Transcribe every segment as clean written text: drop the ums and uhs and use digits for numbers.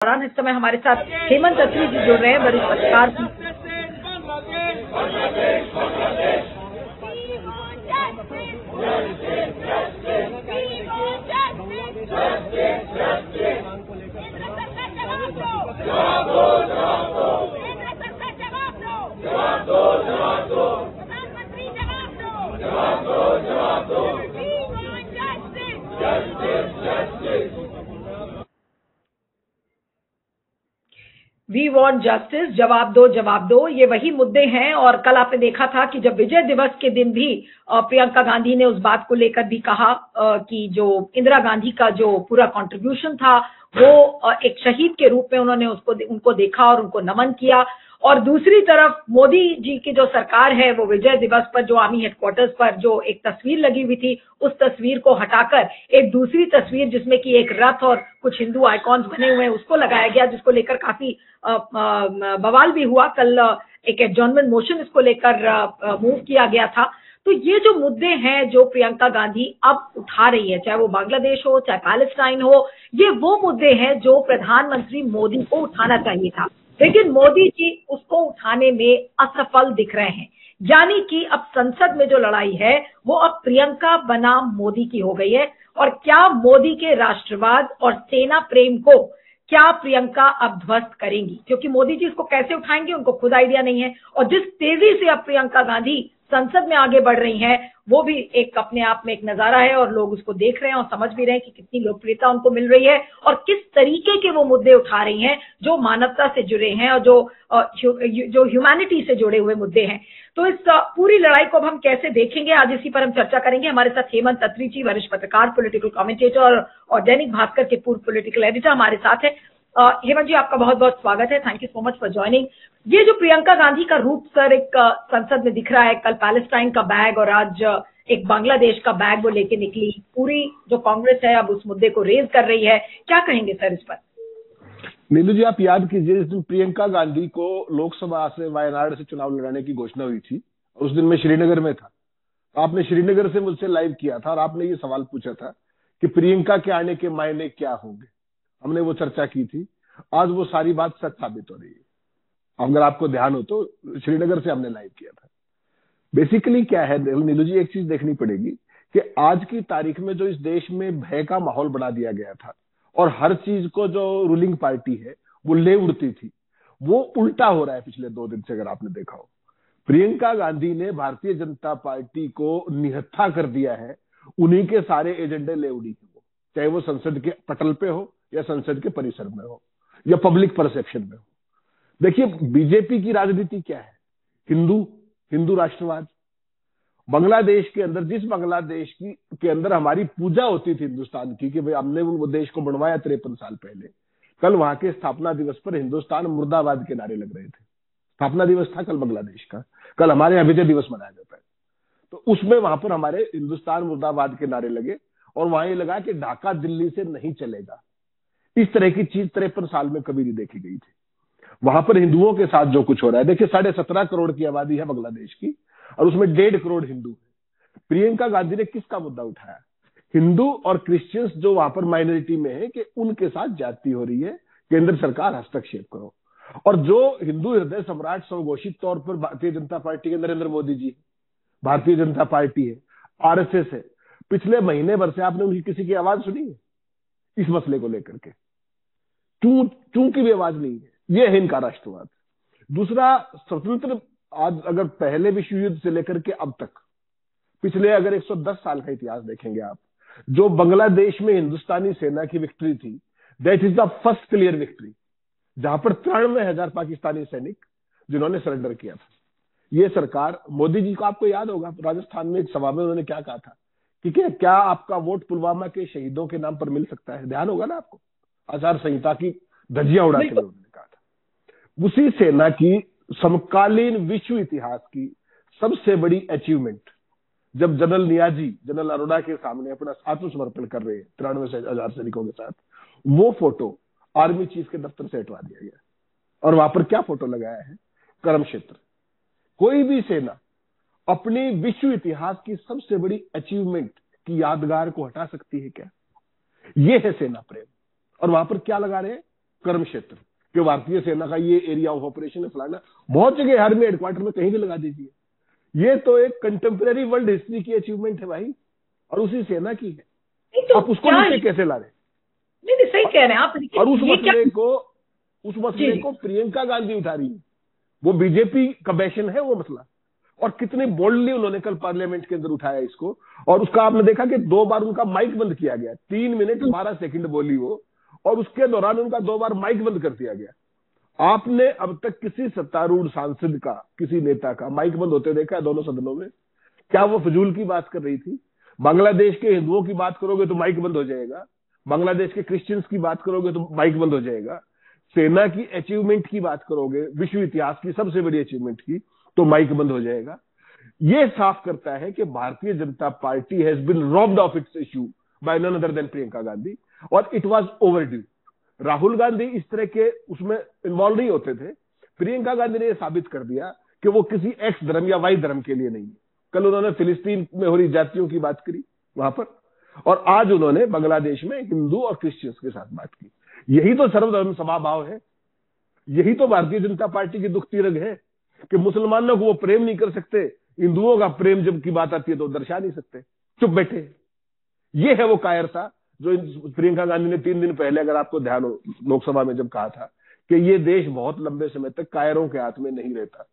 दौरान इस समय हमारे साथ हेमंत अत्री जी जुड़ रहे हैं, वरिष्ठ पत्रकार। वी वॉन्ट जस्टिस, जवाब दो जवाब दो, ये वही मुद्दे हैं। और कल आपने देखा था कि जब विजय दिवस के दिन भी प्रियंका गांधी ने उस बात को लेकर भी कहा कि जो इंदिरा गांधी का जो पूरा कंट्रीब्यूशन था वो एक शहीद के रूप में उन्होंने उनको देखा और उनको नमन किया। और दूसरी तरफ मोदी जी की जो सरकार है वो विजय दिवस पर जो आर्मी हेडक्वार्टर्स पर जो एक तस्वीर लगी हुई थी उस तस्वीर को हटाकर एक दूसरी तस्वीर जिसमें कि एक रथ और कुछ हिंदू आइकॉन्स बने हुए हैं उसको लगाया गया, जिसको लेकर काफी बवाल भी हुआ। कल एक एडजॉर्नमेंट मोशन इसको लेकर मूव किया गया था। तो ये जो मुद्दे हैं जो प्रियंका गांधी अब उठा रही है, चाहे वो बांग्लादेश हो चाहे पैलेस्टाइन हो, ये वो मुद्दे हैं जो प्रधानमंत्री मोदी को उठाना चाहिए था, लेकिन मोदी जी उसको उठाने में असफल दिख रहे हैं। यानी कि अब संसद में जो लड़ाई है वो अब प्रियंका बनाम मोदी की हो गई है। और क्या मोदी के राष्ट्रवाद और सेना प्रेम को क्या प्रियंका अब ध्वस्त करेंगी, क्योंकि मोदी जी इसको कैसे उठाएंगे उनको खुद आइडिया नहीं है। और जिस तेजी से अब प्रियंका गांधी संसद में आगे बढ़ रही हैं वो भी एक अपने आप में एक नजारा है और लोग उसको देख रहे हैं और समझ भी रहे हैं कि कितनी लोकप्रियता उनको मिल रही है और किस तरीके के वो मुद्दे उठा रही हैं जो मानवता से जुड़े हैं और जो ह्यूमैनिटी से जुड़े हुए मुद्दे हैं। तो इस पूरी लड़ाई को अब हम कैसे देखेंगे, आज इसी पर हम चर्चा करेंगे। हमारे साथ हेमंत अत्री जी, वरिष्ठ पत्रकार, पॉलिटिकल कमेंटेटर और दैनिक भास्कर के पूर्व पॉलिटिकल एडिटर हमारे साथ है। हेमंत जी, आपका बहुत बहुत स्वागत है। Thank you so much for joining. ये जो प्रियंका गांधी का रूप सर एक संसद में दिख रहा है, कल पैलेस्टाइन का बैग और आज एक बांग्लादेश का बैग वो लेके निकली, पूरी जो कांग्रेस है अब उस मुद्दे को रेज कर रही है, क्या कहेंगे सर इस पर? नीलू जी, आप याद कीजिए जिस दिन प्रियंका गांधी को लोकसभा से वायनाड से चुनाव लड़ाने की घोषणा हुई थी, उस दिन मैं श्रीनगर में था। आपने श्रीनगर से मुझसे लाइव किया था और आपने ये सवाल पूछा था कि प्रियंका के आने के मायने क्या होंगे। हमने वो चर्चा की थी। आज वो सारी बात सच साबित हो रही है। अगर आपको ध्यान हो तो श्रीनगर से हमने लाइव किया था। बेसिकली क्या है नीलू जी, एक चीज देखनी पड़ेगी कि आज की तारीख में जो इस देश में भय का माहौल बना दिया गया था और हर चीज को जो रूलिंग पार्टी है वो ले उड़ती थी, वो उल्टा हो रहा है पिछले 2 दिन से। अगर आपने देखा हो, प्रियंका गांधी ने भारतीय जनता पार्टी को निहत्था कर दिया है। उन्हीं के सारे एजेंडे ले उड़ी है वो, चाहे वो संसद के पटल पे हो या संसद के परिसर में हो या पब्लिक परसेप्शन में हो। देखिए बीजेपी की राजनीति क्या है, हिंदू राष्ट्रवाद। बांग्लादेश के अंदर, जिस बांग्लादेश के अंदर हमारी पूजा होती थी हिंदुस्तान की कि भाई हमने वो देश को बनवाया 53 साल पहले, कल वहां के स्थापना दिवस पर हिंदुस्तान मुर्दाबाद के नारे लग रहे थे। स्थापना दिवस था कल बांग्लादेश का, कल हमारे यहाँ विजय दिवस मनाया जाता है। तो उसमें वहां पर हमारे हिंदुस्तान मुर्दाबाद के नारे लगे और वहां ये लगा कि ढाका दिल्ली से नहीं चलेगा। इस तरह की चीज 53 साल में कभी नहीं देखी गई थी। वहां पर हिंदुओं के साथ जो कुछ हो रहा है, देखिए 17.5 करोड़ की आबादी है बांग्लादेश की और उसमें 1.5 करोड़ हिंदू है। प्रियंका गांधी ने किसका मुद्दा उठाया? हिंदू और क्रिश्चियंस जो वहां पर माइनॉरिटी में है कि उनके साथ जाति हो रही है, केंद्र सरकार हस्तक्षेप करो। और जो हिंदू हृदय सम्राट स्वघोषित तौर पर भारतीय जनता पार्टी के नरेंद्र मोदी जी, भारतीय जनता पार्टी है, आरएसएस है, पिछले महीने भर से आपने उनकी किसी की आवाज सुनी है इस मसले को लेकर के? चूं की भी आवाज नहीं है। ये है इनका राष्ट्रवाद। दूसरा, स्वतंत्र, आज अगर पहले विश्व युद्ध से लेकर के अब तक पिछले अगर 110 साल का इतिहास देखेंगे आप, जो बांग्लादेश में हिंदुस्तानी सेना की विक्ट्री थी, that is the first clear victory, जहां पर 93,000 पाकिस्तानी सैनिक जिन्होंने सरेंडर किया था। ये सरकार मोदी जी को आपको याद होगा, राजस्थान में एक सभा में उन्होंने क्या कहा था कि क्या आपका वोट पुलवामा के शहीदों के नाम पर मिल सकता है? ध्यान होगा ना आपको, आचार संहिता की धज्जियां उड़ाते हुए उन्होंने कहा था। उसी सेना की समकालीन विश्व इतिहास की सबसे बड़ी अचीवमेंट, जब जनरल नियाजी जनरल अरोड़ा के सामने अपना आत्मसमर्पण कर रहे हैं 93,000 सैनिकों के साथ, वो फोटो आर्मी चीफ के दफ्तर से हटवा दिया गया और वहां पर क्या फोटो लगाया है? कर्म क्षेत्र। कोई भी सेना अपनी विश्व इतिहास की सबसे बड़ी अचीवमेंट की यादगार को हटा सकती है क्या? ये है सेना प्रेम। और वहां पर क्या लगा रहे हैं? कर्म क्षेत्र कि भारतीय सेना का ये एरिया ऑफ ऑपरेशन है, फलाना। बहुत जगह आर्मी हेडक्वार्टर में कहीं भी लगा दीजिए। ये तो एक कंटेम्प्रेरी वर्ल्ड हिस्ट्री की अचीवमेंट है भाई, और उसी सेना की है। तो आप उसको नीचे कैसे ला रहे? नहीं, सही कह रहे हैं आप। और उस मसले को प्रियंका गांधी उठा रही है। वो बीजेपी का बैशन है वो मसला, और कितने बोल्डली उन्होंने कल पार्लियामेंट के अंदर उठाया इसको। और उसका आपने देखा कि 2 बार उनका माइक बंद किया गया, 3 मिनट 12 सेकंड बोली वो, और उसके दौरान उनका 2 बार माइक बंद कर दिया गया। आपने अब तक किसी सत्तारूढ़ सांसद का, किसी नेता का माइक बंद होते देखा है दोनों सदनों में? क्या वो फजूल की बात कर रही थी? बांग्लादेश के हिंदुओं की बात करोगे तो माइक बंद हो जाएगा, बांग्लादेश के क्रिश्चियंस की बात करोगे तो माइक बंद हो जाएगा, सेना की अचीवमेंट की बात करोगे, विश्व इतिहास की सबसे बड़ी अचीवमेंट की, तो माइक बंद हो जाएगा। ये साफ करता है कि Bharatiya Janata Party has been robbed of its issue by none other than Priyanka Gandhi, और it was overdue. Rahul Gandhi इस तरह के उसमें इन्वॉल्व नहीं होते थे। प्रियंका गांधी ने यह साबित कर दिया कि वो किसी एक्स धर्म या वाई धर्म के लिए नहीं है। कल उन्होंने फिलिस्तीन में हो रही जातियों की बात करी वहां पर, और आज उन्होंने बांग्लादेश में हिंदू और क्रिश्चियंस के साथ बात की। यही तो सर्वधर्म समभाव है, यही तो भारतीय जनता पार्टी की दुखती रग है कि मुसलमानों को वो प्रेम नहीं कर सकते, हिंदुओं का प्रेम जब की बात आती है तो दर्शा नहीं सकते, चुप बैठे। ये है वो कायरता जो प्रियंका गांधी ने 3 दिन पहले, अगर आपको ध्यान हो, लोकसभा में जब कहा था कि ये देश बहुत लंबे समय तक कायरों के हाथ में नहीं रहता।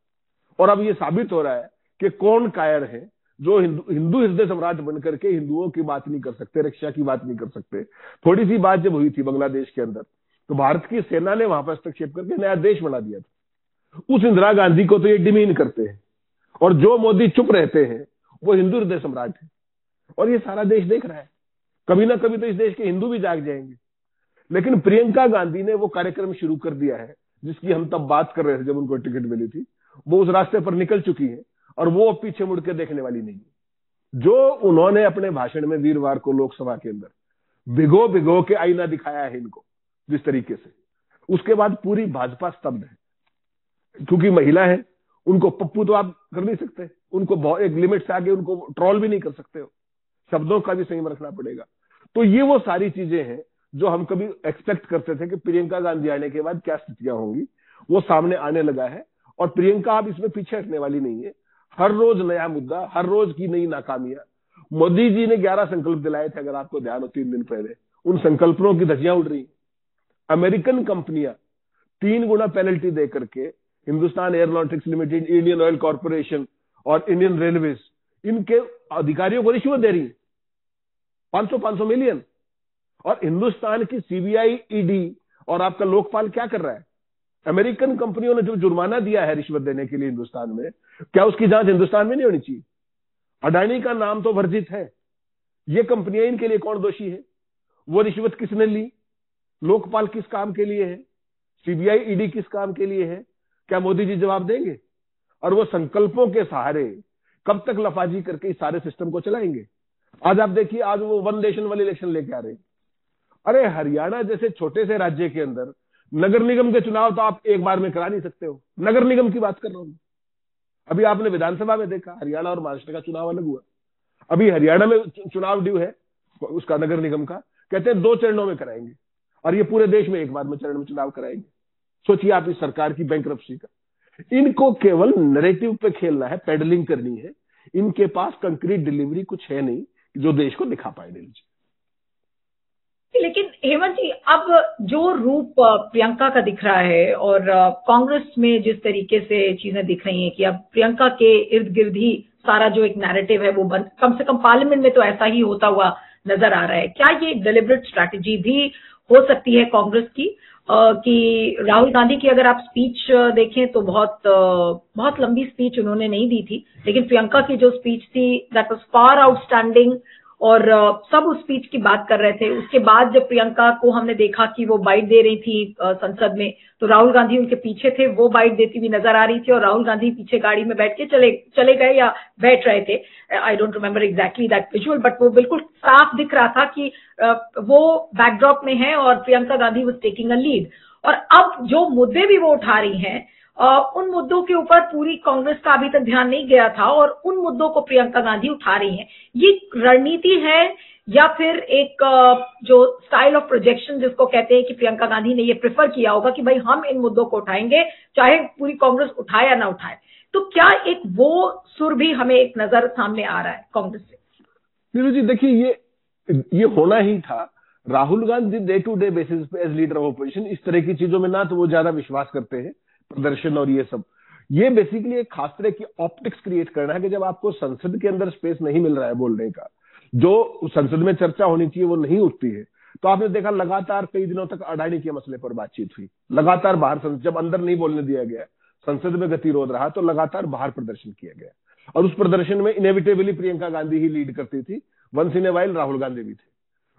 और अब ये साबित हो रहा है कि कौन कायर है जो हिंदू हृदय सम्राट बनकर के हिंदुओं की बात नहीं कर सकते, रक्षा की बात नहीं कर सकते। थोड़ी सी बात जब हुई थी बांग्लादेश के अंदर, तो भारत की सेना ने वहां पर हस्तक्षेप करके नया देश बना दिया था। उस इंदिरा गांधी को तो ये डिमीन करते हैं, और जो मोदी चुप रहते हैं वो हिंदू हृदय सम्राट है। और ये सारा देश देख रहा है, कभी ना कभी तो इस देश के हिंदू भी जाग जाएंगे। लेकिन प्रियंका गांधी ने वो कार्यक्रम शुरू कर दिया है जिसकी हम तब बात कर रहे थे जब उनको टिकट मिली थी। वो उस रास्ते पर निकल चुकी है, और वो अब पीछे मुड़ के देखने वाली नहीं है। जो उन्होंने अपने भाषण में वीरवार को लोकसभा के अंदर भिगो भिगो के आईना दिखाया है इनको जिस तरीके से, उसके बाद पूरी भाजपा स्तब्ध है। क्योंकि महिला है, उनको पप्पू तो आप कर नहीं सकते, उनको एक लिमिट से आगे उनको ट्रोल भी नहीं कर सकते हो, शब्दों का भी संयम रखना पड़ेगा। तो ये वो सारी चीजें हैं जो हम कभी एक्सपेक्ट करते थे कि प्रियंका गांधी आने के बाद क्या स्थितियां होंगी, वो सामने आने लगा है। और प्रियंका अब इसमें पीछे हटने वाली नहीं है। हर रोज नया मुद्दा, हर रोज की नई नाकामियां। मोदी जी ने 11 संकल्प दिलाए थे, अगर आपको ध्यान हो 3 दिन पहले, उन संकल्पों की धज्जियां उड़ रही। अमेरिकन कंपनियां 3 गुना पेनल्टी दे करके Hindustan aeronautics limited, Indian oil corporation और इंडियन रेलवेज, इनके अधिकारियों को रिश्वत दे रही है 500 मिलियन। और हिंदुस्तान की सीबीआई, ईडी और आपका लोकपाल क्या कर रहा है? अमेरिकन कंपनियों ने जो जुर्माना दिया है रिश्वत देने के लिए हिंदुस्तान में, क्या उसकी जांच हिंदुस्तान में नहीं होनी चाहिए? अडानी का नाम तो वर्जित है, ये कंपनियां, इनके लिए कौन दोषी है? वो रिश्वत किसने ली? लोकपाल किस काम के लिए है? सीबीआई, ईडी किस काम के लिए है? क्या मोदी जी जवाब देंगे? और वो संकल्पों के सहारे कब तक लफाजी करके इस सारे सिस्टम को चलाएंगे? आज आप देखिए, आज वो वन नेशन वाले इलेक्शन लेके आ रहे हैं। अरे हरियाणा जैसे छोटे से राज्य के अंदर नगर निगम के चुनाव तो आप एक बार में करा नहीं सकते हो। नगर निगम की बात कर रहा हूं। अभी आपने विधानसभा में देखा, हरियाणा और महाराष्ट्र का चुनाव अलग हुआ। अभी हरियाणा में चुनाव ड्यू है उसका, नगर निगम का, कहते हैं 2 चरणों में कराएंगे, और ये पूरे देश में एक बार में चरण में चुनाव कराएंगे। सोचिए आप इस सरकार की बैंकरप्सी का। इनको केवल नैरेटिव पे खेलना है, पेडलिंग करनी है। इनके पास कंक्रीट डिलीवरी कुछ है नहीं जो देश को दिखा पाए। लेकिन हेमंत जी, अब जो रूप प्रियंका का दिख रहा है और कांग्रेस में जिस तरीके से चीजें दिख रही हैं कि अब प्रियंका के इर्द गिर्द ही सारा जो एक नैरेटिव है वो बंद, कम से कम पार्लियामेंट में तो ऐसा ही होता हुआ नजर आ रहा है। क्या ये एक डेलिब्रेट स्ट्रैटेजी भी हो सकती है कांग्रेस की कि राहुल गांधी की अगर आप स्पीच देखें तो बहुत लंबी स्पीच उन्होंने नहीं दी थी, लेकिन प्रियंका की जो स्पीच थी दैट वाज फार आउटस्टैंडिंग, और सब उस स्पीच की बात कर रहे थे। उसके बाद जब प्रियंका को हमने देखा कि वो बाइट दे रही थी संसद में, तो राहुल गांधी उनके पीछे थे, वो बाइट देती हुई नजर आ रही थी, और राहुल गांधी पीछे गाड़ी में बैठ के चले गए या बैठ रहे थे। I don't remember exactly that visual, but वो बिल्कुल साफ दिख रहा था कि वो बैकड्रॉप में है और Priyanka Gandhi was taking a lead. और अब जो मुद्दे भी वो उठा रही हैं, उन मुद्दों के ऊपर पूरी कांग्रेस का अभी तक ध्यान नहीं गया था, और उन मुद्दों को प्रियंका गांधी उठा रही हैं। ये रणनीति है या फिर एक जो स्टाइल ऑफ प्रोजेक्शन जिसको कहते हैं कि प्रियंका गांधी ने ये प्रेफर किया होगा कि भाई हम इन मुद्दों को उठाएंगे चाहे पूरी कांग्रेस उठाए या ना उठाए। तो क्या एक वो सुर भी हमें एक नजर सामने आ रहा है कांग्रेस से? नीरू जी देखिए, ये होना ही था। Rahul Gandhi day to day basis पे एज लीडर ऑफ अपोजिशन इस तरह की चीजों में ना तो वो ज्यादा विश्वास करते हैं, प्रदर्शन और ये सब। ये बेसिकली एक खास तरह की ऑप्टिक्स क्रिएट करना है कि जब आपको संसद के अंदर स्पेस नहीं मिल रहा है बोलने का, जो संसद में चर्चा होनी चाहिए वो नहीं उठती है। तो आपने देखा लगातार कई दिनों तक अडानी के मसले पर बातचीत हुई, लगातार बाहर जब अंदर नहीं बोलने दिया गया, संसद में गतिरोध रहा, तो लगातार बाहर प्रदर्शन किया गया। और उस प्रदर्शन में इनेविटेबली प्रियंका गांधी ही लीड करती थी, once in a while Rahul Gandhi भी थे।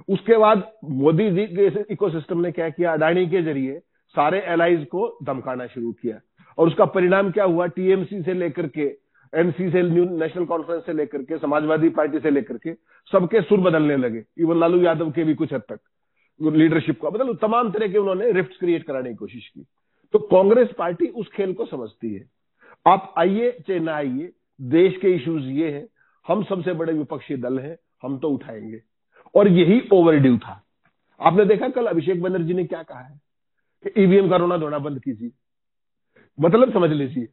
उसके बाद मोदी जी के इकोसिस्टम ने क्या किया, अडानी के जरिए सारे एलाइज को धमकाना शुरू किया। और उसका परिणाम क्या हुआ, टीएमसी से लेकर के एनसी से, नेशनल कॉन्फ्रेंस से लेकर के, समाजवादी पार्टी से लेकर के सबके सुर बदलने लगे। इवन लालू यादव के भी कुछ हद तक लीडरशिप का मतलब तमाम तरह के उन्होंने रिफ्ट क्रिएट कराने की कोशिश की। तो कांग्रेस पार्टी उस खेल को समझती है। आप आइए चाहे ना आइए, देश के इश्यूज ये हैं, हम सबसे बड़े विपक्षी दल हैं, हम तो उठाएंगे। और यही ओवरड्यू था। आपने देखा कल अभिषेक बनर्जी ने क्या कहा है कि ईवीएम का रोना धोना बंद कीजिए। मतलब समझ लीजिए,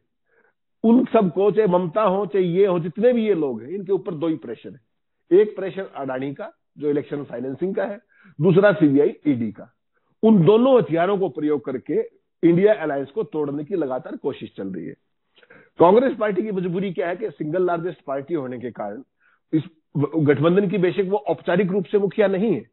उन सबको, चाहे ममता हो चाहे ये हो, जितने भी ये लोग हैं, इनके ऊपर दो ही प्रेशर है। एक प्रेशर अडानी का जो इलेक्शन फाइनेंसिंग का है, दूसरा सीबीआई ईडी का। उन दोनों हथियारों को प्रयोग करके इंडिया अलायंस को तोड़ने की लगातार कोशिश चल रही है। कांग्रेस पार्टी की मजबूरी क्या है कि सिंगल लार्जेस्ट पार्टी होने के कारण इस गठबंधन की बेशक वो औपचारिक रूप से मुखिया नहीं है,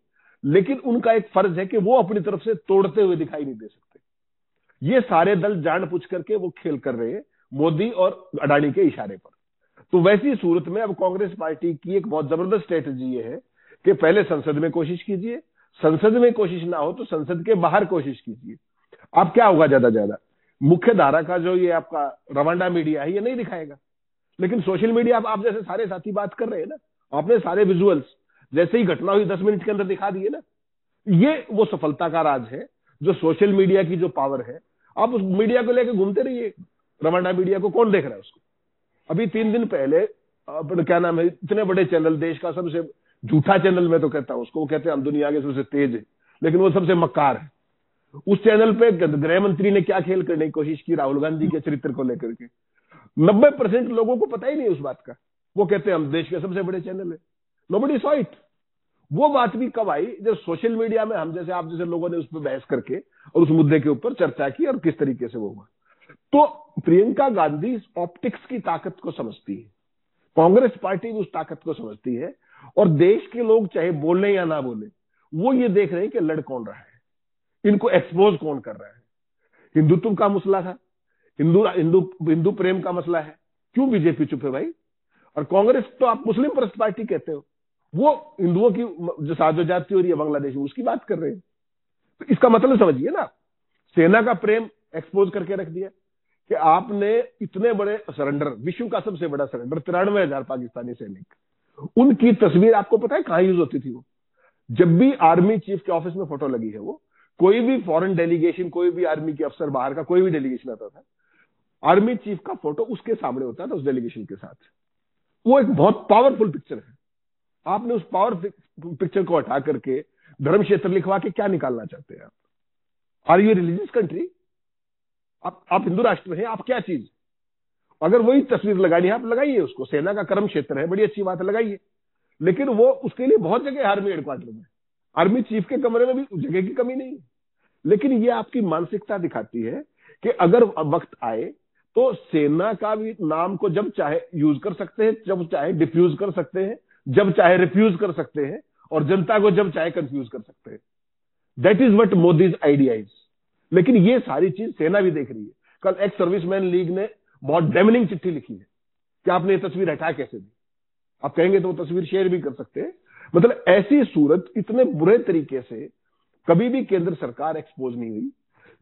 लेकिन उनका एक फर्ज है कि वो अपनी तरफ से तोड़ते हुए दिखाई नहीं दे सकते। ये सारे दल जानबूझ करके वो खेल कर रहे हैं मोदी और अडानी के इशारे पर। तो वैसी सूरत में अब कांग्रेस पार्टी की एक बहुत जबरदस्त स्ट्रेटेजी ये है कि पहले संसद में कोशिश कीजिए, संसद में कोशिश ना हो तो संसद के बाहर कोशिश कीजिए। अब क्या होगा, ज्यादा मुख्य धारा का जो ये आपका रवांडा मीडिया है ये नहीं दिखाएगा, लेकिन सोशल मीडिया आप जैसे सारे साथी बात कर रहे हैं ना, आपने सारे विजुअल्स जैसे ही घटना हुई 10 मिनट के अंदर दिखा दिए ना। ये वो सफलता का राज है, जो सोशल मीडिया की जो पावर है। आप उस मीडिया को लेकर घूमते रहिए, रवांडा मीडिया को कौन देख रहा है उसको। अभी 3 दिन पहले क्या नाम है, इतने बड़े चैनल, देश का सबसे झूठा चैनल मैं तो कहता हूं उसको, वो कहते हैं हम दुनिया के सबसे तेज है, लेकिन वो सबसे मक्कार है। उस चैनल पे गृह मंत्री ने क्या खेल करने की कोशिश की राहुल गांधी के चरित्र को लेकर के, 90% लोगों को पता ही नहीं उस बात का। वो कहते हैं हम देश के सबसे बड़े चैनल है, नोबडी सॉ इट। वो बात भी कब आई जब सोशल मीडिया में हम जैसे आप जैसे लोगों ने उस पर बहस करके और उस मुद्दे के ऊपर चर्चा की और किस तरीके से वो हुआ। तो प्रियंका गांधी इस ऑप्टिक्स की ताकत को समझती है, कांग्रेस पार्टी भी उस ताकत को समझती है, और देश के लोग चाहे बोले या ना बोले वो ये देख रहे हैं कि लड़ कौन रहा है, इनको एक्सपोज कौन कर रहा है। हिंदुत्व का मसला था, हिंदू प्रेम का मसला है, क्यों बीजेपी चुप है भाई। और कांग्रेस तो आप मुस्लिम परस्त पार्टी कहते हो, वो हिंदुओं की जो साजो जाती हो रही है बांग्लादेश में उसकी बात कर रहे हैं। तो इसका मतलब समझिए ना, सेना का प्रेम एक्सपोज करके रख दिया कि आपने इतने बड़े सरेंडर, विश्व का सबसे बड़ा सरेंडर, 93,000 पाकिस्तानी सैनिक, उनकी तस्वीर आपको पता है कहां यूज होती थी। वो जब भी आर्मी चीफ के ऑफिस में फोटो लगी है, वो कोई भी फॉरेन डेलीगेशन, कोई भी आर्मी के अफसर बाहर का कोई भी डेलीगेशन आता था, आर्मी चीफ का फोटो उसके सामने होता था उस डेलीगेशन के साथ। वो एक बहुत पावरफुल पिक्चर है। आपने उस पावर पिक्चर को हटा करके धर्म क्षेत्र लिखवा के क्या निकालना चाहते हैं आप? Are you religious country? आप हिंदू राष्ट्र हैं, आप क्या चीज? अगर वही तस्वीर लगानी है आप लगाइए उसको, सेना का कर्म क्षेत्र है, बड़ी अच्छी बात है, लगाइए। लेकिन वो उसके लिए बहुत जगह आर्मी हेडक्वार्टर में, आर्मी चीफ के कमरे में भी जगह की कमी नहीं है। लेकिन ये आपकी मानसिकता दिखाती है कि अगर वक्त आए तो सेना का भी नाम को जब चाहे यूज कर सकते हैं, जब चाहे डिफ्यूज कर सकते हैं, जब चाहे रिफ्यूज कर सकते हैं, और जनता को जब चाहे कंफ्यूज कर सकते हैं। That is what Modi's idea is. लेकिन ये सारी चीज सेना भी देख रही है। कल एक्स सर्विसमैन लीग ने बहुत डेमनिंग चिट्ठी लिखी है कि आपने ये तस्वीर हटा कैसे दी। आप कहेंगे तो वो तस्वीर शेयर भी कर सकते हैं। मतलब ऐसी सूरत, इतने बुरे तरीके से कभी भी केंद्र सरकार एक्सपोज नहीं हुई।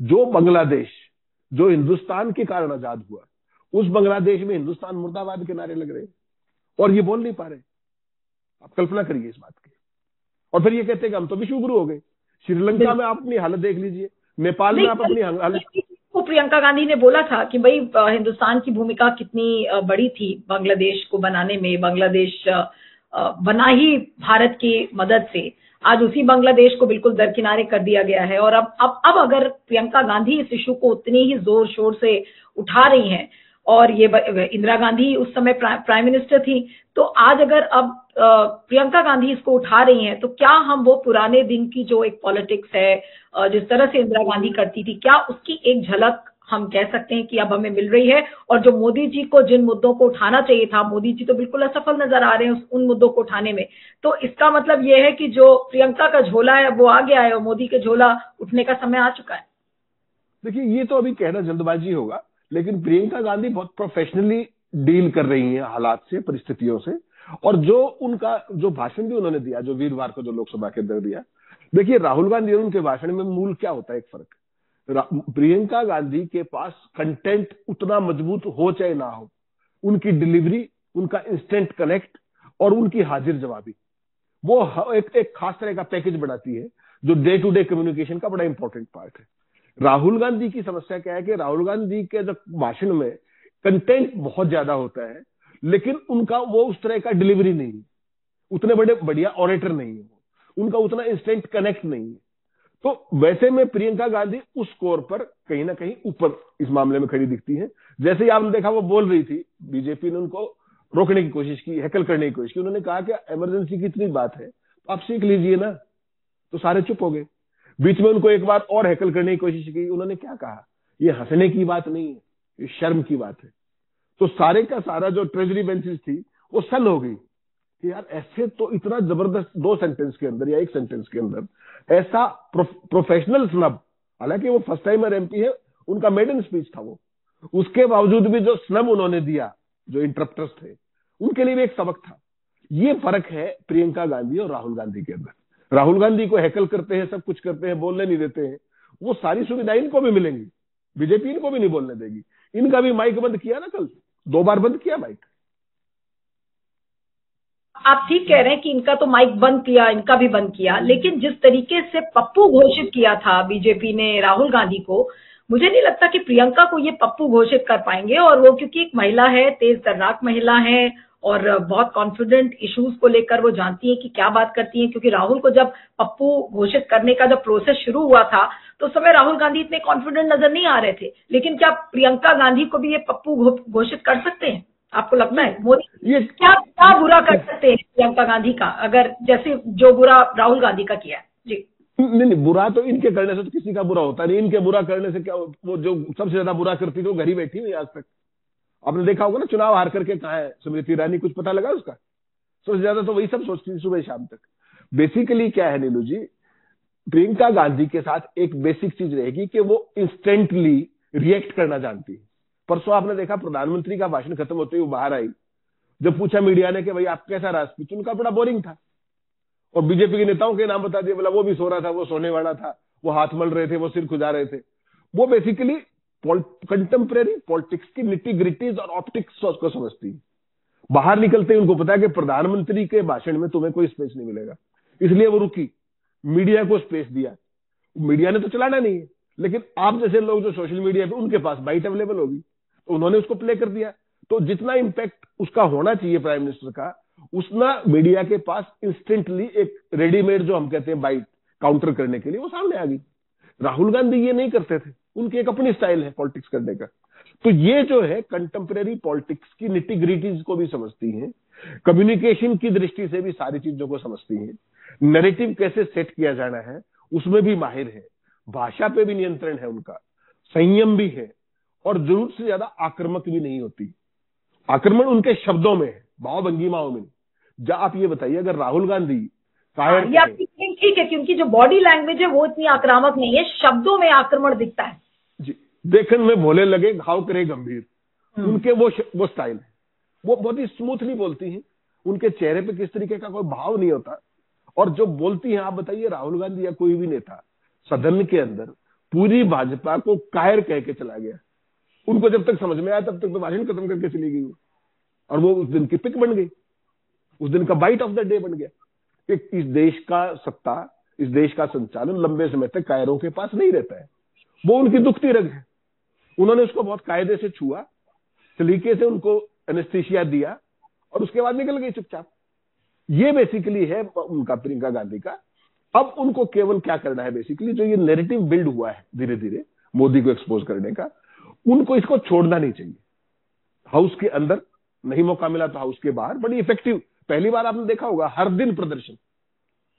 जो बांग्लादेश, जो हिंदुस्तान के कारण आजाद हुआ, उस बांग्लादेश में हिंदुस्तान मुर्दाबाद के नारे लग रहे हैं और ये बोल नहीं पा रहे। आप कल्पना करिए इस बात की। और फिर ये कहते हैं कि हम तो विश्व गुरु हो गए। श्रीलंका में आप अपनी हालत देख लीजिए, नेपाल में आप अपनी हालत। वो प्रियंका गांधी ने बोला था कि भाई हिंदुस्तान की भूमिका कितनी बड़ी थी बांग्लादेश को बनाने में, बांग्लादेश बना ही भारत की मदद से। आज उसी बांग्लादेश को बिल्कुल दरकिनारे कर दिया गया है। और अब अगर प्रियंका गांधी इस इशू को उतनी ही जोर शोर से उठा रही हैं, और ये इंदिरा गांधी उस समय प्राइम मिनिस्टर थी, तो आज अगर अब प्रियंका गांधी इसको उठा रही हैं, तो क्या हम वो पुराने दिन की जो एक पॉलिटिक्स है, जिस तरह से इंदिरा गांधी करती थी, क्या उसकी एक झलक हम कह सकते हैं कि अब हमें मिल रही है? और जो मोदी जी को जिन मुद्दों को उठाना चाहिए था, मोदी जी तो बिल्कुल असफल नजर आ रहे हैं उन मुद्दों को उठाने में। तो इसका मतलब ये है कि जो प्रियंका का झोला है वो आ गया है और मोदी के झोला उठने का समय आ चुका है। देखिए, ये तो अभी कहना जल्दबाजी होगा, लेकिन प्रियंका गांधी बहुत प्रोफेशनली डील कर रही हैं हालात से, परिस्थितियों से। और जो उनका जो भाषण भी उन्होंने दिया, जो वीरवार को जो लोकसभा के अंदर दिया, देखिए राहुल गांधी और उनके भाषण में मूल क्या होता है, एक फर्क। प्रियंका गांधी के पास कंटेंट उतना मजबूत हो चाहे ना हो, उनकी डिलीवरी, उनका इंस्टेंट कनेक्ट और उनकी हाजिर जवाबी, वो एक खास तरह का पैकेज बनाती है, जो डे टू डे कम्युनिकेशन का बड़ा इंपॉर्टेंट पार्ट है। राहुल गांधी की समस्या क्या है कि राहुल गांधी के जो भाषण में कंटेंट बहुत ज्यादा होता है, लेकिन उनका वो उस तरह का डिलीवरी नहीं है, उतने बड़े बढ़िया ऑरेटर नहीं है, उनका उतना इंस्टेंट कनेक्ट नहीं है। तो वैसे में प्रियंका गांधी उस स्कोर पर कहीं ना कहीं ऊपर इस मामले में खड़ी दिखती है। जैसे ही आपने देखा वो बोल रही थी, बीजेपी ने उनको रोकने की कोशिश की, हैकल करने की कोशिश की। उन्होंने कहा कि इमरजेंसी की इतनी बात है तो आप सीख लीजिए ना, तो सारे चुप हो गए। बीच में उनको एक बार और हैकल करने की कोशिश की। उन्होंने क्या कहा, ये हंसने की बात नहीं है, ये शर्म की बात है। तो सारे का सारा जो ट्रेजरी बेंचेस थी वो सन हो गई कि यार ऐसे तो इतना जबरदस्त 2 सेंटेंस के अंदर या 1 सेंटेंस के अंदर ऐसा प्रोफेशनल स्नब। हालांकि वो फर्स्ट टाइमर एमपी है, उनका मेडन स्पीच था वो, उसके बावजूद भी जो स्नब उन्होंने दिया, जो इंटरप्टर्स थे उनके लिए भी एक सबक था। ये फर्क है प्रियंका गांधी और राहुल गांधी के अंदर। राहुल गांधी को हैकल करते हैं, सब कुछ करते हैं, बोलने नहीं देते हैं, वो सारी सुविधाएं इनको भी मिलेंगी, बीजेपी इनको भी नहीं बोलने देगी। इनका भी माइक बंद किया ना, कल 2 बार बंद किया माइक। आप ठीक कह रहे हैं कि इनका तो माइक बंद किया, इनका भी बंद किया, लेकिन जिस तरीके से पप्पू घोषित किया था बीजेपी ने राहुल गांधी को, मुझे नहीं लगता कि प्रियंका को ये पप्पू घोषित कर पाएंगे। और वो क्योंकि एक महिला है, तेज तर्राक महिला है, और बहुत कॉन्फिडेंट इश्यूज को लेकर वो जानती है कि क्या बात करती है। क्योंकि राहुल को जब पप्पू घोषित करने का जब प्रोसेस शुरू हुआ था, तो उस समय राहुल गांधी इतने कॉन्फिडेंट नजर नहीं आ रहे थे। लेकिन क्या प्रियंका गांधी को भी ये पप्पू घोषित कर सकते हैं? आपको लगता है मोदी ये क्या क्या बुरा कर सकते हैं प्रियंका गांधी का, अगर जैसे जो बुरा राहुल गांधी का किया है? जी नहीं, बुरा तो इनके करने से तो किसी का बुरा होता नहीं। इनके बुरा करने से क्या, वो जो सबसे ज्यादा बुरा करती थी वो घर ही बैठी हुई आज तक। आपने देखा होगा ना, चुनाव हार करके कहाँ है स्मृति ईरानी, कुछ पता लगा उसका? सबसे ज्यादा तो वही सब सोचती थी सुबह शाम तक। बेसिकली क्या है नीलू जी, प्रियंका गांधी के साथ एक बेसिक चीज रहेगी कि वो इंस्टेंटली रिएक्ट करना जानती है। परसों आपने देखा प्रधानमंत्री का भाषण खत्म होते ही वो बाहर आई, जब पूछा मीडिया ने कि भाई आप कैसा रहा स्पीच, उनका बड़ा बोरिंग था। और बीजेपी के नेताओं के नाम बता दिए, बोला वो भी सो रहा था, वो सोने वाला था, वो हाथ मल रहे थे, वो सिर खुजा रहे थे। वो बेसिकली कंटेम्प्रेरी पॉलिटिक्स की निटी ग्रिटीज और ऑप्टिक्स को समझती है। बाहर निकलते ही उनको पता है कि प्रधानमंत्री के भाषण में तुम्हें कोई स्पेस नहीं मिलेगा, इसलिए वो रुकी, मीडिया को स्पेस दिया। मीडिया ने तो चलाना नहीं है, लेकिन आप जैसे लोग जो सोशल मीडिया पे, उनके पास बाइट अवेलेबल होगी, तो उन्होंने उसको प्ले कर दिया। तो जितना इंपैक्ट उसका होना चाहिए प्राइम मिनिस्टर का, उतना मीडिया के पास इंस्टेंटली एक रेडीमेड जो हम कहते हैं बाइट काउंटर करने के लिए वो सामने आ गई। राहुल गांधी ये नहीं करते थे, उनकी एक अपनी स्टाइल है पॉलिटिक्स करने का। तो ये जो है कंटेम्प्रेरी पॉलिटिक्स की निटी ग्रिटीज को भी समझती हैं, कम्युनिकेशन की दृष्टि से भी सारी चीजों को समझती हैं, नैरेटिव कैसे सेट किया जाना है उसमें भी माहिर है, भाषा पे भी नियंत्रण है उनका, संयम भी है, और जरूरत से ज्यादा आक्रामक भी नहीं होती। आक्रमण उनके शब्दों में है, भाव भंगिमाओं में। जब आप ये बताइए, अगर राहुल गांधी ठीक है, क्योंकि जो बॉडी लैंग्वेज है वो इतनी आक्रामक नहीं है, शब्दों में आक्रमण दिखता है जी, देखन में भोले लगे घाव करे गंभीर, उनके वो स्टाइल है। वो बहुत ही स्मूथली बोलती हैं, उनके चेहरे पे किस तरीके का कोई भाव नहीं होता। और जो बोलती हैं, आप बताइए राहुल गांधी या कोई भी नेता सदन के अंदर पूरी भाजपा को कायर कह के चला गया, उनको जब तक समझ में आया तब तक तो भाषण खत्म करके चली गई, और वो उस दिन की पिक बन गई, उस दिन का बाइट ऑफ द डे बन गया। इस देश का सत्ता, इस देश का संचालन लंबे समय तक कायरों के पास नहीं रहता है, वो उनकी दुखती रग है। उन्होंने उसको बहुत कायदे से छुआ, सलीके से उनको एनेस्थीसिया दिया, और उसके बाद निकल गई चुपचाप। ये बेसिकली है उनका, प्रियंका गांधी का। अब उनको केवल क्या करना है, बेसिकली जो ये नैरेटिव बिल्ड हुआ है धीरे धीरे मोदी को एक्सपोज करने का, उनको इसको छोड़ना नहीं चाहिए। हाउस के अंदर नहीं मौका मिला तो हाउस के बाहर बड़ी इफेक्टिव, पहली बार आपने देखा होगा हर दिन प्रदर्शन,